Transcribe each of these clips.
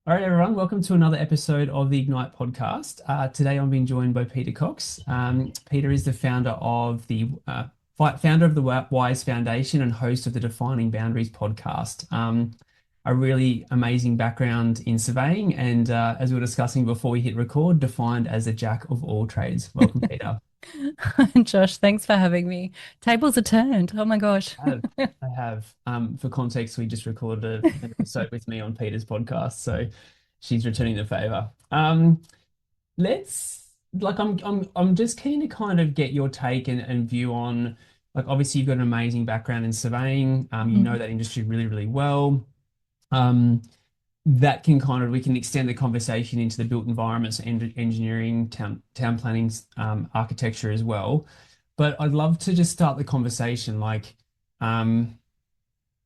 All right, everyone, welcome to another episode of the Ignite podcast. Today, I'm being joined by Peta Cox. Peter is the founder of the Wise Foundation and host of the Defining Boundaries podcast. A really amazing background in surveying, and as we were discussing before we hit record, defined as a jack of all trades. Welcome, Peter. Josh, thanks for having me. Tables are turned. Oh my gosh. I have, I have. For context, we just recorded an episode with me on Peter's podcast, so she's returning the favor. Let's I'm just keen to kind of get your take and view on, like, obviously you've got an amazing background in surveying. You know Mhm. that industry really, really well. Um, that can kind of we can extend the conversation into the built environments and engineering, town planning, architecture as well. But I'd love to just start the conversation like, um,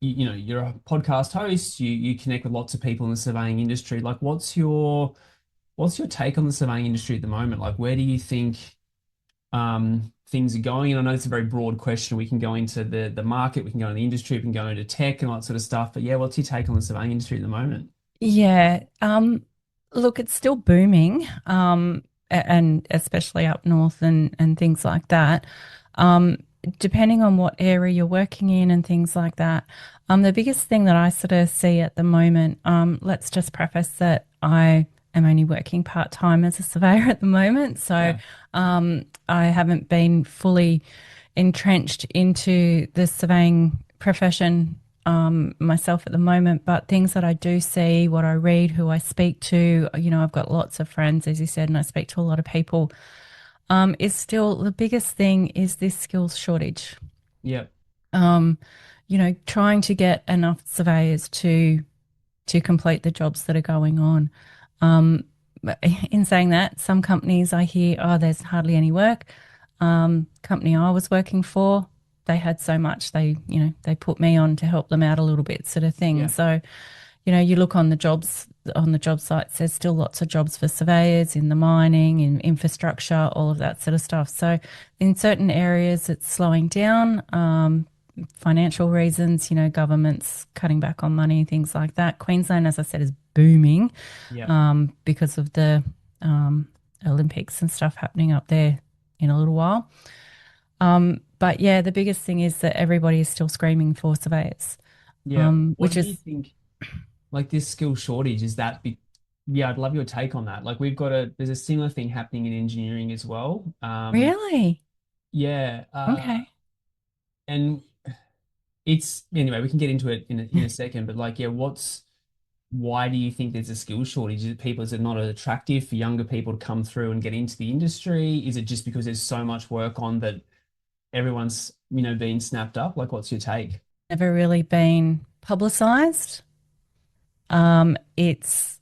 you're a podcast host, you connect with lots of people in the surveying industry. Like, what's your take on the surveying industry at the moment? Like, where do you think things are going? And I know it's a very broad question. We can go into the market, we can go into the industry, we can go into tech and all that sort of stuff. But yeah, what's your take on the surveying industry at the moment? Yeah. Look, it's still booming. And especially up north and things like that. Um, Depending on what area you're working in and things like that. The biggest thing that I sort of see at the moment, let's just preface that I am only working part-time as a surveyor at the moment. So Yeah. I haven't been fully entrenched into the surveying profession myself at the moment, but things that I do see, what I read, who I speak to, I've got lots of friends, as you said, and I speak to a lot of people, is still the biggest thing is this skills shortage. Yeah. Um, Trying to get enough surveyors to complete the jobs that are going on. Um, but in saying that, some companies I hear, oh, there's hardly any work. Company I was working for, they had so much, they put me on to help them out a little bit, sort of thing. Yeah. So, you look on the job sites, there's still lots of jobs for surveyors in the mining, in infrastructure, all of that sort of stuff. So, in certain areas, it's slowing down. Financial reasons, governments cutting back on money, things like that. Queensland, as I said, is booming Yeah. because of the um, Olympics and stuff happening up there in a little while. But yeah, the biggest thing is that everybody is still screaming for surveyors, Yeah. What which do you is think? Like, this skill shortage, is that yeah, I'd love your take on that. Like, there's a similar thing happening in engineering as well. really Yeah. okay. And it's anyway, we can get into it in a second, but like, yeah, why do you think there's a skill shortage? Is it not attractive for younger people to come through and get into the industry? Is it just because there's so much work on that everyone's, being snapped up? Like, what's your take? Never really been publicized. It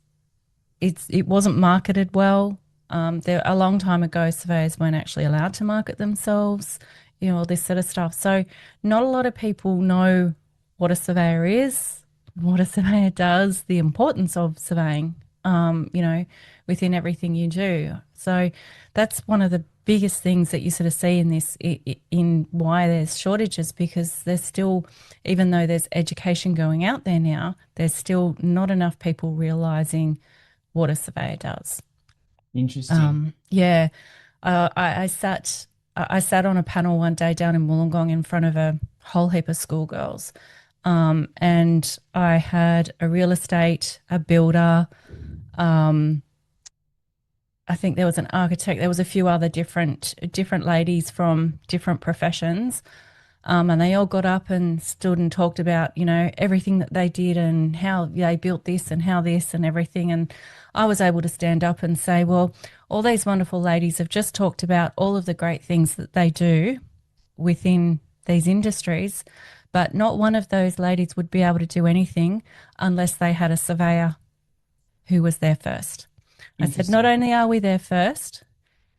wasn't marketed well. There a long time ago, surveyors weren't actually allowed to market themselves, all this sort of stuff. So not a lot of people know what a surveyor is, what a surveyor does, the importance of surveying, within everything you do. So that's one of the biggest things that you sort of see in this in why there's shortages because there's still, even though there's education going out there now, there's still not enough people realizing what a surveyor does. Interesting. Yeah, I sat on a panel one day down in Wollongong in front of a whole heap of schoolgirls, and I had a real estate, a builder. Um, I think there was an architect. There was a few other different ladies from different professions, and they all got up and stood and talked about, everything that they did and how they built this and how this and everything. And I was able to stand up and say, well, all these wonderful ladies have just talked about all of the great things that they do within these industries, but not one of those ladies would be able to do anything unless they had a surveyor who was there first. I said, not Interesting. only are we there first,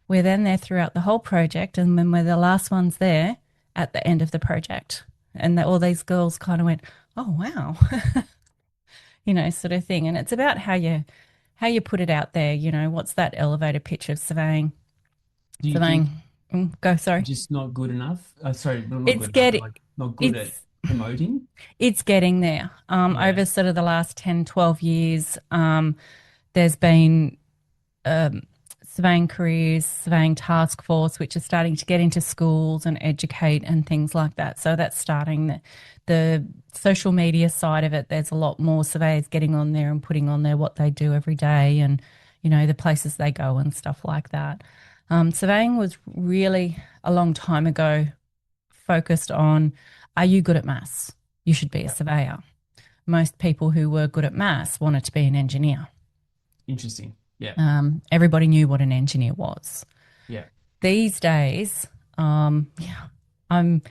we're then there throughout the whole project, and then we're the last ones there at the end of the project. And all these girls kind of went, "Oh wow," sort of thing. And it's about how you put it out there. What's that elevator pitch of surveying? Do you think Surveying. Go. Sorry. just not good enough? Sorry, well, not It's good enough, but getting. like not good at It's promoting? It's getting there. Yeah. Over sort of the last 10, 12 years, there's been um, surveying careers, surveying task force, which is starting to get into schools and educate and things like that. So that's starting the social media side of it. There's a lot more surveyors getting on there and putting on there what they do every day and, the places they go and stuff like that. Surveying was really a long time ago focused on, are you good at maths? You should be a Yeah. surveyor. Most people who were good at maths wanted to be an engineer. Interesting. Yeah. Everybody knew what an engineer was. Yeah. These days, yeah, I'm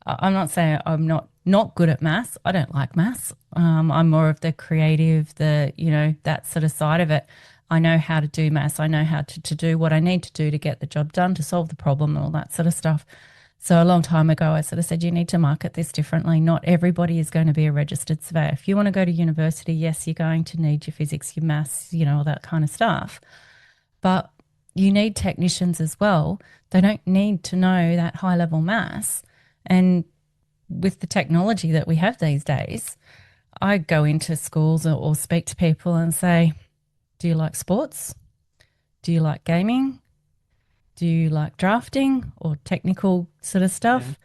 I'm not saying I'm not good at maths. I don't like maths. I'm more of the creative, that sort of side of it. I know how to do maths. I know how to do what I need to do to get the job done, to solve the problem, and all that sort of stuff. So a long time ago, I sort of said, you need to market this differently. Not everybody is going to be a registered surveyor. If you want to go to university, yes, you're going to need your physics, your maths, all that kind of stuff. But you need technicians as well. They don't need to know that high level maths. And with the technology that we have these days, I go into schools or speak to people and say, do you like sports? Do you like gaming? Do you like drafting or technical sort of Yeah. stuff?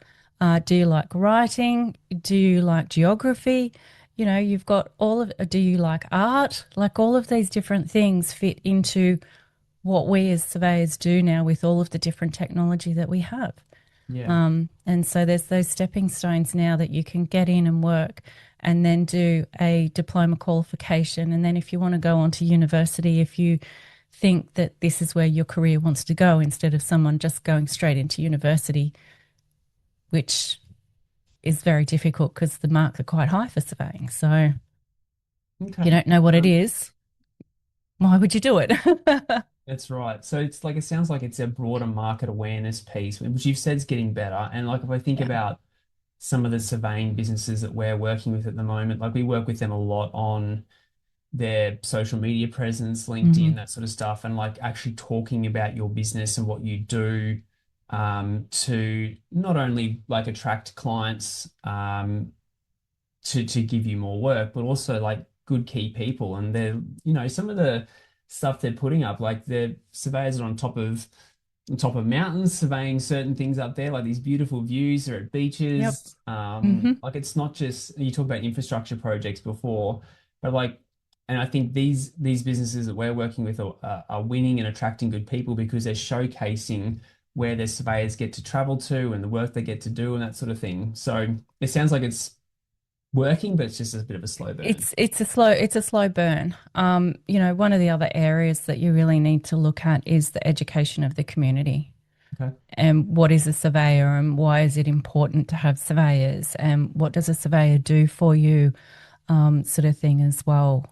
Do you like writing? Do you like geography? You've got all of, do you like art? Like all of these different things fit into what we as surveyors do now with all of the different technology that we have. Yeah. And so there's those stepping stones now that you can get in and work and then do a diploma qualification. And then if you want to go on to university, if you think that this is where your career wants to go, instead of someone just going straight into university, which is very difficult because the marks are quite high for surveying. So if you Okay. don't know what it Um, is, why would you do it? that's right. So it's like it sounds like it's a broader market awareness piece, which you've said is getting better. And like if I think Yeah. about some of the surveying businesses that we're working with at the moment, like we work with them a lot on their social media presence, LinkedIn, Mm-hmm. that sort of stuff, and like actually talking about your business and what you do to not only like attract clients to give you more work, but also like good key people. And they're, some of the stuff they're putting up, like the surveyors are on top of mountains, surveying certain things up there, like these beautiful views. They're at Yep. beaches. Mm-hmm. Like it's not just you talk about infrastructure projects before, but like, and I think these businesses that we're working with are winning and attracting good people because they're showcasing where their surveyors get to travel to and the work they get to do and that sort of thing. So it sounds like it's working, but it's just a bit of a slow burn. It's a slow burn. One of the other areas that you really need to look at is the education of the community. Okay. And what is a surveyor and why is it important to have surveyors and what does a surveyor do for you, sort of thing as well,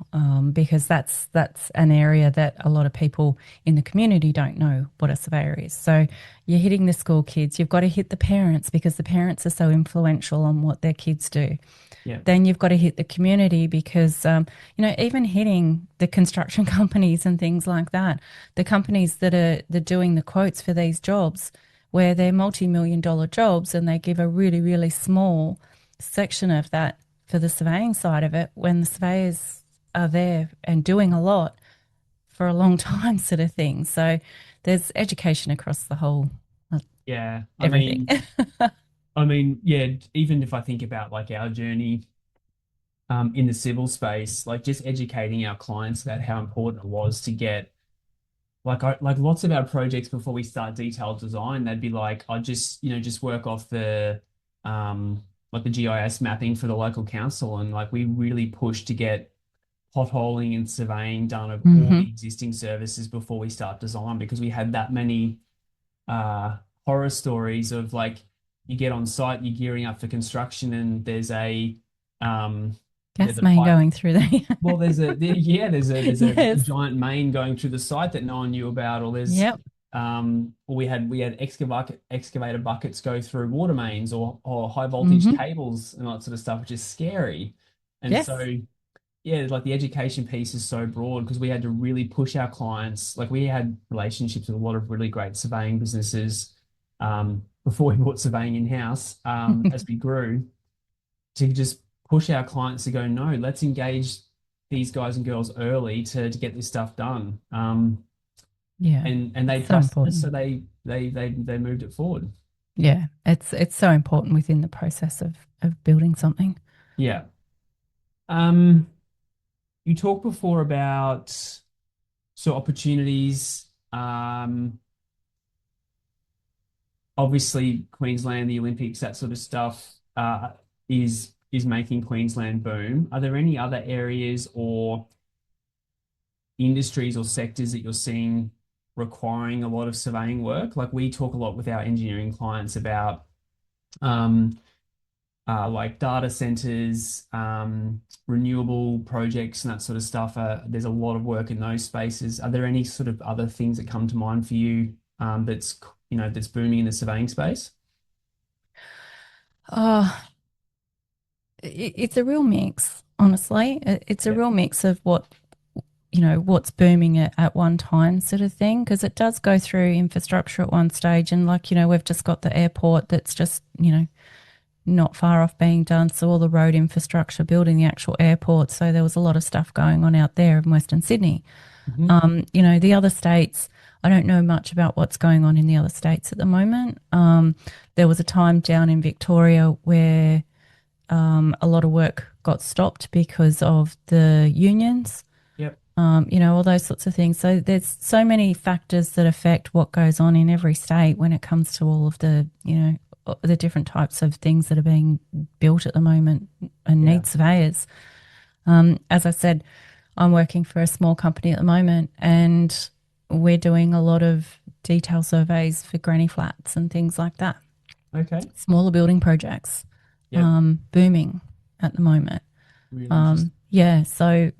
because that's an area that a lot of people in the community don't know what a surveyor is. So you're hitting the school kids, you've got to hit the parents because the parents are so influential on what their kids do. Yeah. Then you've got to hit the community because, even hitting the construction companies and things like that, the companies that are doing the quotes for these jobs, where they're multi-million-dollar jobs and they give a really, really small section of that for the surveying side of it, when the surveyors are there and doing a lot for a long time, sort of thing. So there's education across the whole Yeah. I everything. mean, I mean, yeah, even if I think about like our journey in the civil space, like just educating our clients about how important it was to get like lots of our projects before we start detailed design, they'd be like, I just, just work off the like the GIS mapping for the local council. And like we really pushed to get potholing and surveying done of all Hmm. the existing services before we start design because we had that many uh, horror stories of like you get on site, you're gearing up for construction, and um, there's Gas a main pipe. going through there. Well, yeah, there's a Yes. giant main going through the site that no one knew about, or there's Yep. or we had excavator buckets go through water mains or high voltage Hmm. cables and that sort of stuff, which is scary. And Yes. so yeah, like the education piece is so broad because we had to really push our clients. Like we had relationships with a lot of really great surveying businesses before we bought surveying in-house as we grew. to just push our clients to go, no, let's engage these guys and girls early to get this stuff done. Yeah. And they It's so trusted us, important. so they moved it forward. Yeah. It's so important within the process of building something. Yeah. Um, you talked before about opportunities. Obviously Queensland, the Olympics, that sort of stuff is making Queensland boom. Are there any other areas or industries or sectors that you're seeing requiring a lot of surveying work? Like we talk a lot with our engineering clients about um, like data centers, renewable projects, and that sort of stuff. There's a lot of work in those spaces. Are there any sort of other things that come to mind for you that's that's booming in the surveying space? Oh, it's a real mix, honestly. It's a Yeah. real mix of what's booming at one time sort of thing, because it does go through infrastructure at one stage. And like, we've just got the airport that's just, not far off being done. So all the road infrastructure, building the actual airport. So there was a lot of stuff going on out there in Western Sydney. Hmm. The other states, I don't know much about what's going on in the other states at the moment. There was a time down in Victoria where a lot of work got stopped because of the unions, Yep. all those sorts of things. So there's so many factors that affect what goes on in every state when it comes to all of the different types of things that are being built at the moment and Yeah. need surveyors. As I said, I'm working for a small company at the moment, and we're doing a lot of detail surveys for granny flats and things like that. Okay. Smaller building projects, Yep. booming at the moment. Really interesting. Yeah, so,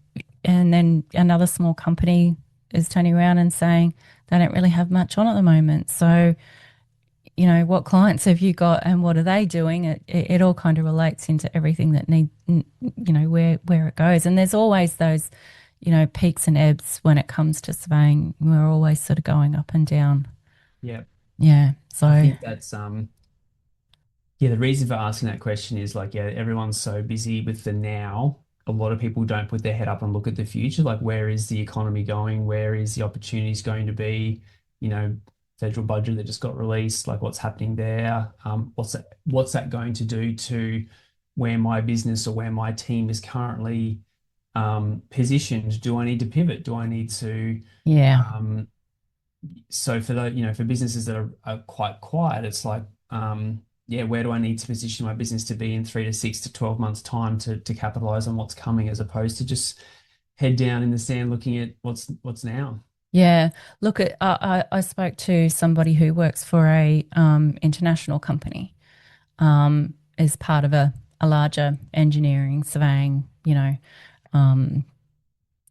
and then another small company is turning around and saying they don't really have much on at the moment. So, what clients have you got and what are they doing? It all kind of relates into everything that where it goes. And there's always those, peaks and ebbs when it comes to surveying. We're always sort of going up and down. Yep. Yeah. I So, think that's yeah, the reason for asking that question is like, yeah, everyone's so busy with the now. A lot of people don't put their head up and look at the future. Like, where is the economy going? Where is the opportunities going to be? You know, federal budget that just got released, like what's happening there? What's that going to do to where my business or where my team is currently positioned? Do I need to pivot? Do I need to yeah. um, so for the for businesses that are quite quiet, it's like yeah, where do I need to position my business to be in 3 to 6 to 12 months time to capitalize on what's coming, as opposed to just head down in the sand looking at what's now. Yeah. Look, I spoke to somebody who works for a international company, as part of a larger engineering, surveying,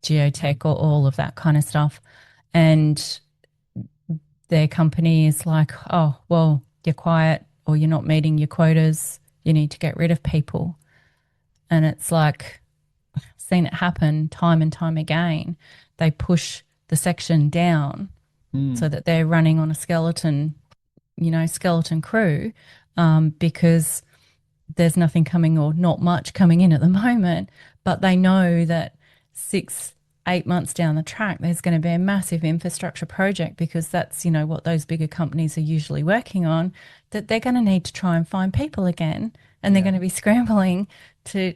geotech or all of that kind of stuff. And their company is like, oh, well, you're quiet or you're not meeting your quotas. You need to get rid of people. And it's like, I've seen it happen time and time again. They push the section down so Mm, that they're running on a skeleton crew, because there's nothing coming or not much coming in at the moment, but they know that 6, 8 months down the track, there's going to be a massive infrastructure project, because that's, what those bigger companies are usually working on, that they're going to need to try and find people again. And they're yeah, going to be scrambling to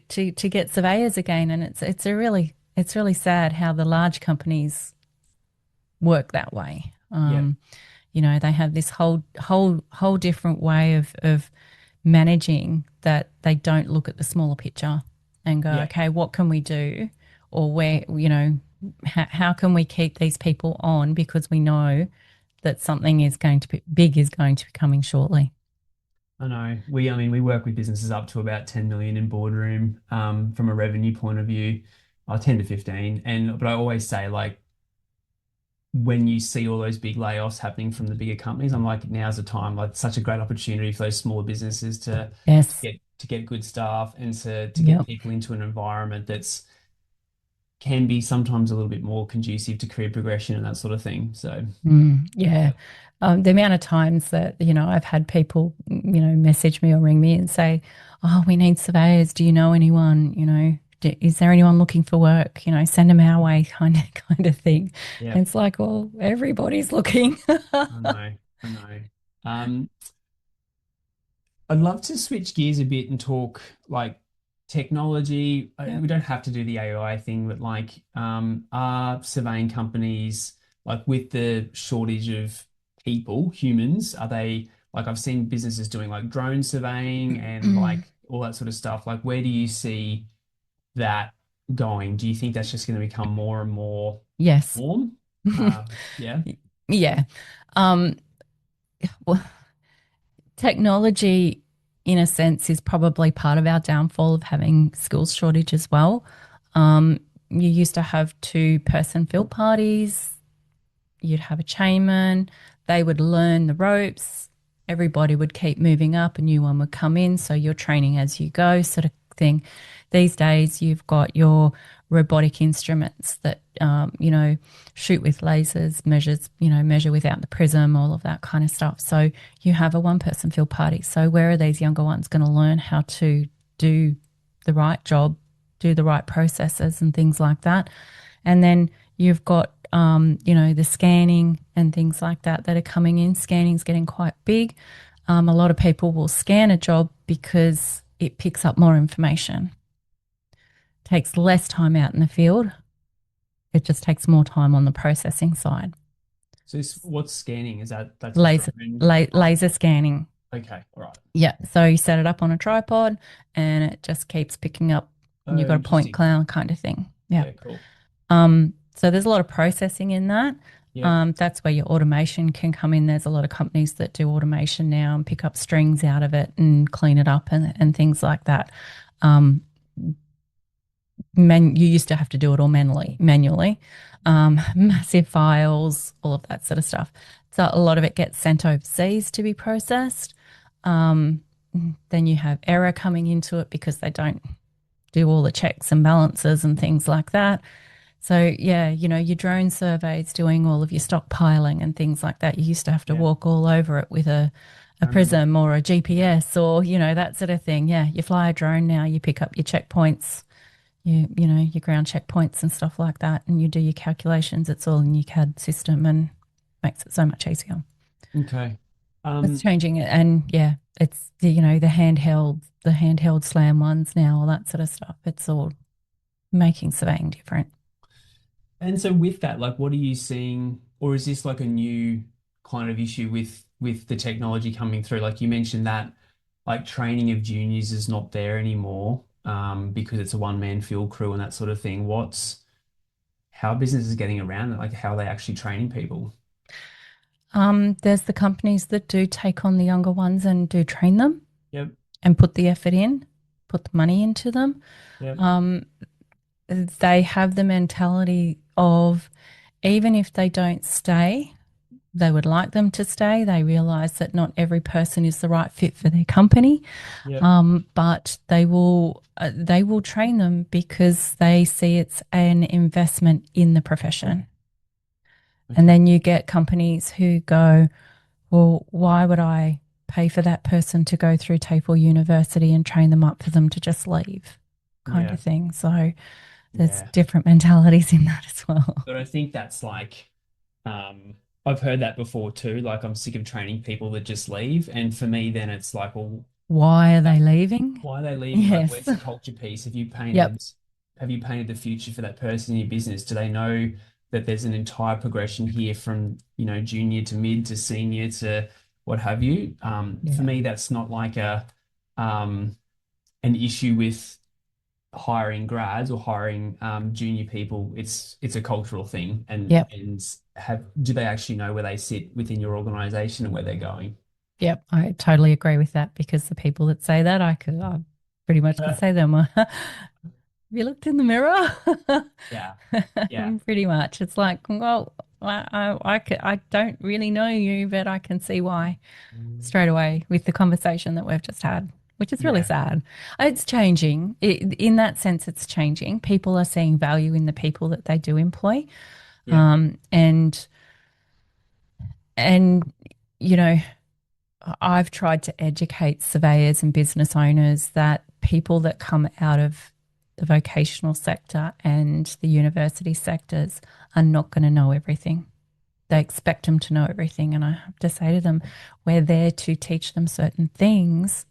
get surveyors again. And it's really sad how the large companies work that way. yeah, They have this whole different way of managing, that they don't look at the smaller picture and go, yeah. okay, what can we do? Or where, how can we keep these people on, because we know that something is going to be big is going to be coming shortly. I know. I mean, we work with businesses up to about 10 million in boardroom, from a revenue point of view, 10 to 15. But I always say, like, when you see all those big layoffs happening from the bigger companies, I'm like, now's the time. Like, such a great opportunity for those smaller businesses Yes. to get good staff and to get Yep. people into an environment that's can be sometimes a little bit more conducive to career progression and that sort of thing. So, Yeah. yeah. The amount of times that, I've had people, message me or ring me and say, oh, we need surveyors. Do you know anyone? Is there anyone looking for work? Send them our way, kind of thing. Yeah, And it's like, well, everybody's looking. I know, I know. Um, I'd love to switch gears a bit and talk like technology. Yeah. We don't have to do the AI thing, but like, are surveying companies like with the shortage of people, humans, are they like I've seen businesses doing like drone surveying and like all that sort of stuff. Like, where do you see that going? Do you think that's just going to become more and more Yes. norm? Yeah, Yeah. Um, well, technology, in a sense, is probably part of our downfall of having skills shortage as well. Um, you used to have two-person field parties. You'd have a chainman. They would learn the ropes. Everybody would keep moving up. A new one would come in. So you're training as you go, sort of thing. These days, you've got your robotic instruments that, shoot with lasers, measure without the prism, all of that kind of stuff. So you have a one person field party. So where are these younger ones going to learn how to do the right job, do the right processes and things like that? And then you've got, the scanning and things like that are coming in. Scanning's getting quite big. A lot of people will scan a job because it picks up more information, takes less time out in the field. It just takes more time on the processing side. so what's scanning? Is that's a Laser, drone? Oh, laser scanning. okay, all right. Yeah. So you set it up on a tripod and it just keeps picking up, and you've Oh, got a point interesting. cloud kind of thing. Yeah. Yeah, cool. So there's a lot of processing in that. Yep. That's where your automation can come in. There's a lot of companies that do automation now and pick up strings out of it and clean it up and things like that. Um, you used to have to do it all manually, massive files, all of that sort of stuff. So a lot of it gets sent overseas to be processed. Um, then you have error coming into it because they don't do all the checks and balances and things like that. So yeah, your drone surveys doing all of your stockpiling and things like that. You used to have to Yeah, walk all over it with a I remember. prism or a GPS or, that sort of thing. Yeah, you fly a drone now, you pick up your checkpoints, your ground checkpoints and stuff like that, and you do your calculations. It's all in your CAD system and makes it so much easier. Okay. It's Um, changing it, and yeah, it's the handheld slam ones now, all that sort of stuff. It's all making surveying different. and so with that, like, what are you seeing, or is this like a new kind of issue with the technology coming through? Like you mentioned that, like training of juniors is not there anymore, because it's a one-man field crew and that sort of thing. How are businesses getting around it? Like, how are they actually training people? There's the companies that do take on the younger ones and do train them Yep. and put the effort in, put the money into them. Yep. Um, they have the mentality of even if they don't stay, they would like them to stay. They realize that not every person is the right fit for their company, Yep. but they will train them because they see it's an investment in the profession. And Okay. then you get companies who go, well, why would I pay for that person to go through TAFE University and train them up for them to just leave, kind Yeah. of thing. So there's Yeah. different mentalities in that as well. But I think that's like, I've heard that before too. Like, I'm sick of training people that just leave. And for me, then it's like, well, Why are they leaving? why are they leaving? Like, Yes. where's the culture piece? Yep. Have you painted the future for that person in your business? Do they know that there's an entire progression here from, junior to mid to senior to what have you? For Yeah. me, that's not like an issue with hiring grads or hiring junior people. It's a cultural thing, Yep. and have do they actually know where they sit within your organization and where they're going? Yep. I totally agree with that because the people that say that, I pretty much could say them. Have you looked in the mirror? Yeah, yeah, Pretty much. It's like, well, I don't really know you, but I can see why straight away with the conversation that we've just had, which is really yeah, sad. It's changing. In that sense, it's changing. People are seeing value in the people that they do employ. yeah, Um, and, and, you know, I've tried to educate surveyors and business owners that people that come out of the vocational sector and the university sectors are not going to know everything. They expect them to know everything. And I have to say to them, we're there to teach them certain things,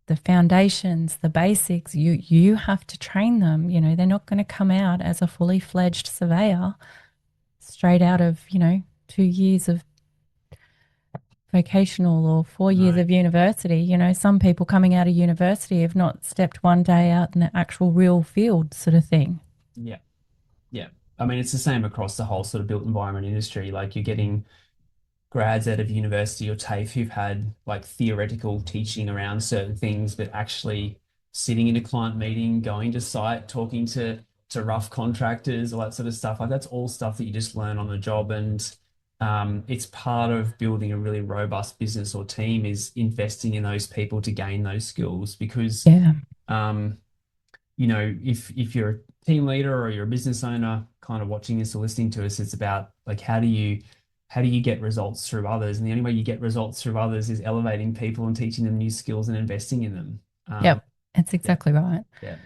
the foundations, the basics. You have to train them. You know, they're not going to come out as a fully fledged surveyor straight out of, 2 years of vocational or 4 years No. of university. You know, some people coming out of university have not stepped one day out in the actual real field sort of thing. Yeah. Yeah. I mean, it's the same across the whole sort of built environment industry. Like you're getting grads out of university or TAFE who've had like theoretical teaching around certain things, but actually sitting in a client meeting, going to site, talking to rough contractors, all that sort of stuff. Like that's all stuff that you just learn on the job. And it's part of building a really robust business or team is investing in those people to gain those skills because Yeah. um, if you're a team leader or you're a business owner kind of watching this or listening to us, it's about like how do you get results through others? And the only way you get results through others is elevating people and teaching them new skills and investing in them. Yep. It's Yeah, exactly right. yeah,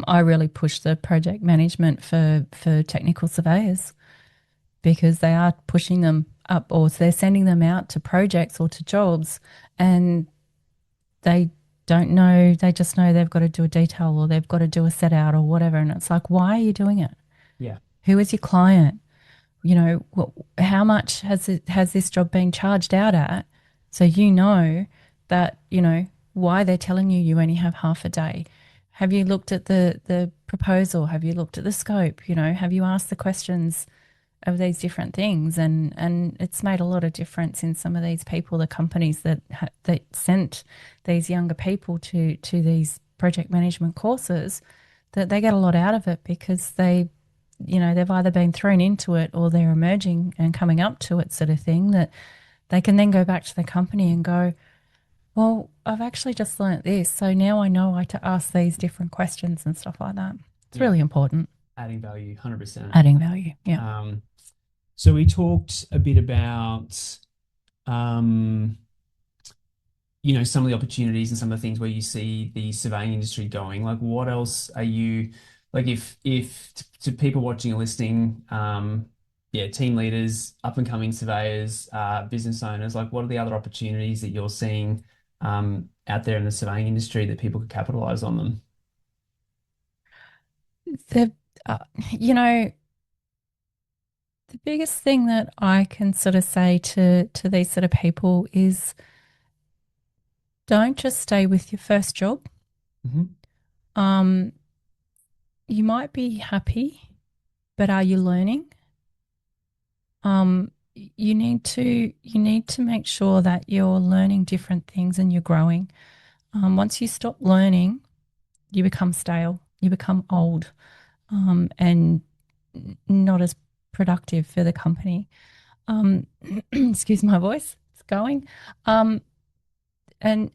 I really push the project management for technical surveyors because they are pushing them up or they're sending them out to projects or to jobs and they don't know, they just know they've got to do a detail or they've got to do a set out or whatever. And it's like, why are you doing it? yeah, Who is your client? You know, how much has this job been charged out at? So you know that, why they're telling you you only have half a day. Have you looked at the proposal? Have you looked at the scope? You know, have you asked the questions of these different things? And it's made a lot of difference in some of these people, the companies that sent these younger people to these project management courses, that they get a lot out of it because they've either been thrown into it or they're emerging and coming up to it sort of thing that they can then go back to the company and go, well, I've actually just learnt this. So now I know I to ask these different questions and stuff like that. It's yeah. really important. Adding value, 100%. Adding value. Yeah. Um, so we talked a bit about um, some of the opportunities and some of the things where you see the surveying industry going. Like, what else are you like? If to people watching and listening, yeah, team leaders, up and coming surveyors, business owners, like, what are the other opportunities that you're seeing out there in the surveying industry that people could capitalize on them? The, uh, you know, the biggest thing that I can sort of say to these sort of people is don't just stay with your first job. Hmm. Um, you might be happy, but are you learning? You need to make sure that you're learning different things and you're growing. Once you stop learning, you become stale, you become old, and not as productive for the company. Um, excuse my voice, it's going. Um, and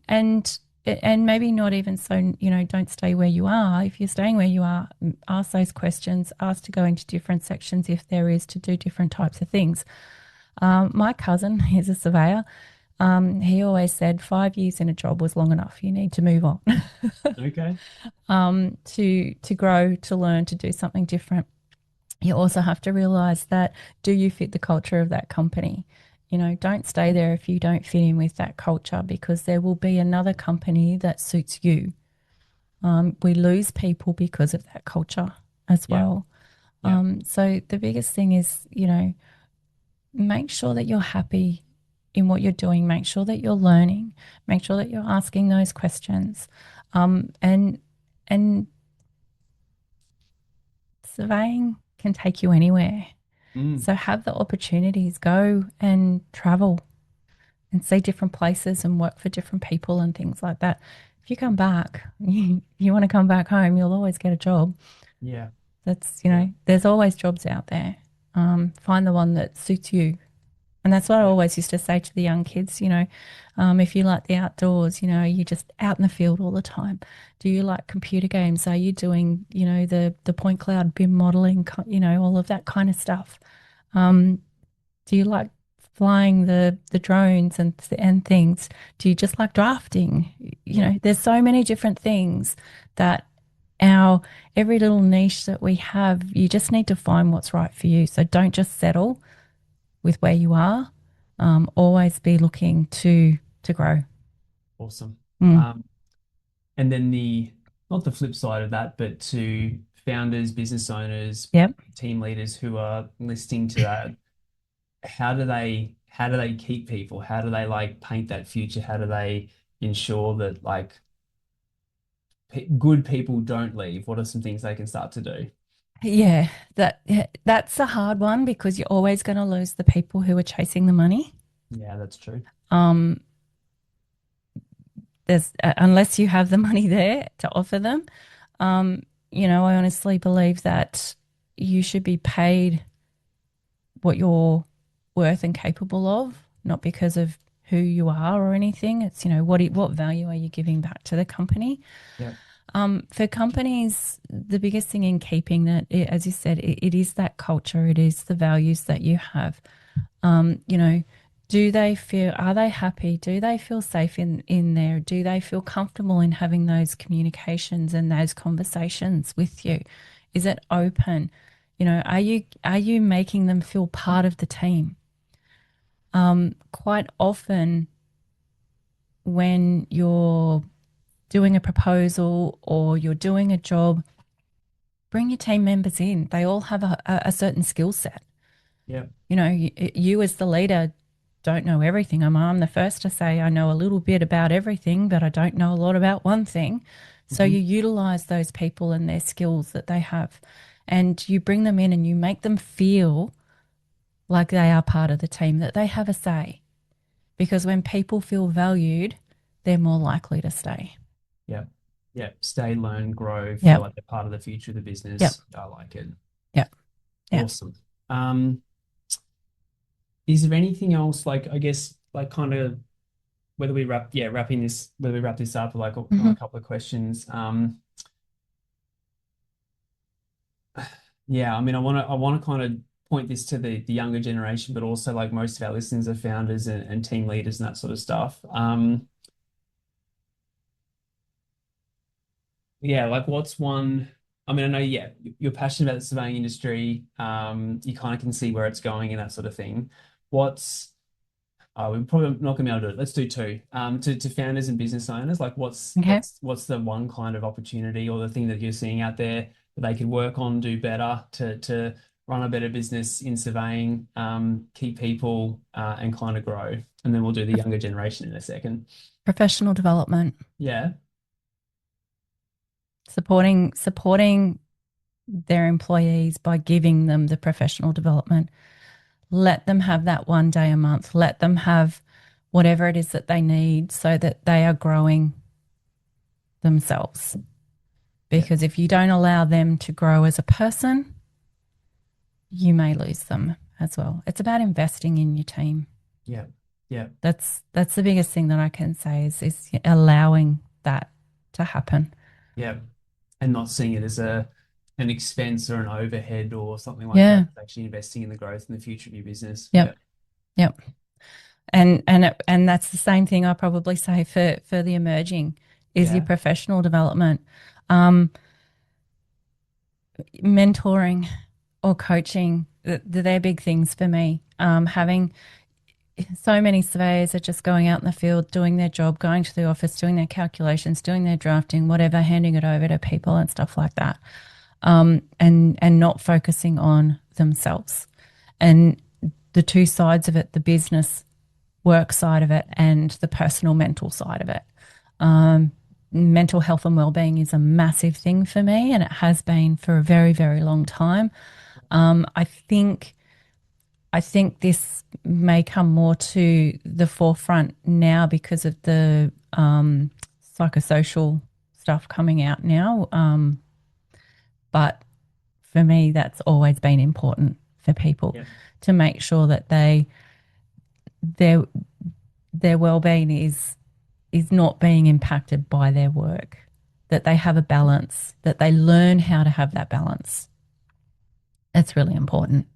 maybe not even so, don't stay where you are. If you're staying where you are, ask those questions, ask to go into different sections if there is to do different types of things. My cousin, he's a surveyor. He always said 5 years in a job was long enough. You need to move on Okay. to grow, to learn, to do something different. You also have to realize that do you fit the culture of that company? Don't stay there if you don't fit in with that culture because there will be another company that suits you. We lose people because of that culture as Yeah. well. Yeah. So the biggest thing is, make sure that you're happy in what you're doing. Make sure that you're learning. Make sure that you're asking those questions. And surveying can take you anywhere. Mm. So have the opportunities, go and travel and see different places and work for different people and things like that. If you come back, you want to come back home, you'll always get a job. Yeah. That's, Yeah. there's always jobs out there. Find the one that suits you. And that's what I Yeah. always used to say to the young kids, if you like the outdoors, you're just out in the field all the time. Do you like computer games? Are you doing, the point cloud BIM modeling, all of that kind of stuff? Do you like flying the drones and things? Do you just like drafting? You Yeah. know, there's so many different things that our every little niche that we have, you just need to find what's right for you. So don't just settle with where you are. Always be looking to grow. Awesome. Mm. Um, and then not the flip side of that, but to founders, business owners, Yep. team leaders who are listening to that, how do they keep people? How do they like paint that future? How do they ensure that like pe good people don't leave? What are some things they can start to do? Yeah, that's a hard one because you're always going to lose the people who are chasing the money. Yeah, that's true. Um, there's unless you have the money there to offer them. Um, I honestly believe that you should be paid what you're worth and capable of, not because of who you are or anything. It's, what value are you giving back to the company? Yeah. For companies, the biggest thing in keeping that, as you said, it is that culture, it is the values that you have. You know, are they happy? Do they feel safe in there? Do they feel comfortable in having those communications and those conversations with you? Is it open? Are you making them feel part of the team? Quite often when you're doing a proposal or you're doing a job, bring your team members in. They all have a certain skill set. Yeah. You as the leader don't know everything. I'm the first to say I know a little bit about everything, but I don't know a lot about one thing. So Hmm. you utilize those people and their skills that they have, and you bring them in and you make them feel like they are part of the team, that they have a say. Because when people feel valued, they're more likely to stay. Yeah. Yeah. Stay, learn, grow, feel Yep. like they're part of the future of the Yep. business. I like it. Yep. Yep. Awesome. Is there anything else like I guess like kind of whether we wrap this up with like Mm-hmm. a couple of questions. Yeah, I mean I want to kind of point this to the younger generation, but also like most of our listeners are founders and team leaders and that sort of stuff. Yeah, like what's one? I mean, I know, yeah, you're passionate about the surveying industry. You kind of can see where it's going and that sort of thing. What's we're probably not going to be able to do it. Let's do two. To founders and business owners, like Okay. what's the one kind of opportunity or the thing that you're seeing out there that they could work on, do better to run a better business in surveying, keep people and kind of grow. And then we'll do the younger generation in a second. Professional development, Yeah, supporting their employees by giving them the professional development. Let them have that 1 day a month. Let them have whatever it is that they need so that they are growing themselves. yeah, Because if you don't allow them to grow as a person, you may lose them as well. It's about investing in your team. yeah, yeah, That's the biggest thing that I can say is allowing that to happen. yeah. And not seeing it as a an expense or an overhead or something like that. Yeah. It's actually investing in the growth and the future of your business. Yeah, Yep. Yep. And that's the same thing I probably say for the emerging is your yeah, professional development, um, mentoring or coaching. They're big things for me. Having so many surveyors are just going out in the field, doing their job, going to the office, doing their calculations, doing their drafting, whatever, handing it over to people and stuff like that, and not focusing on themselves. And the two sides of it, the business work side of it and the personal mental side of it. Um, Mental health and well-being is a massive thing for me, and it has been for a very, very long time. I think this may come more to the forefront now because of the psychosocial stuff coming out now. But for me, that's always been important for people yeah, to make sure that their their well-being is not being impacted by their work, that they have a balance, that they learn how to have that balance. It's really important.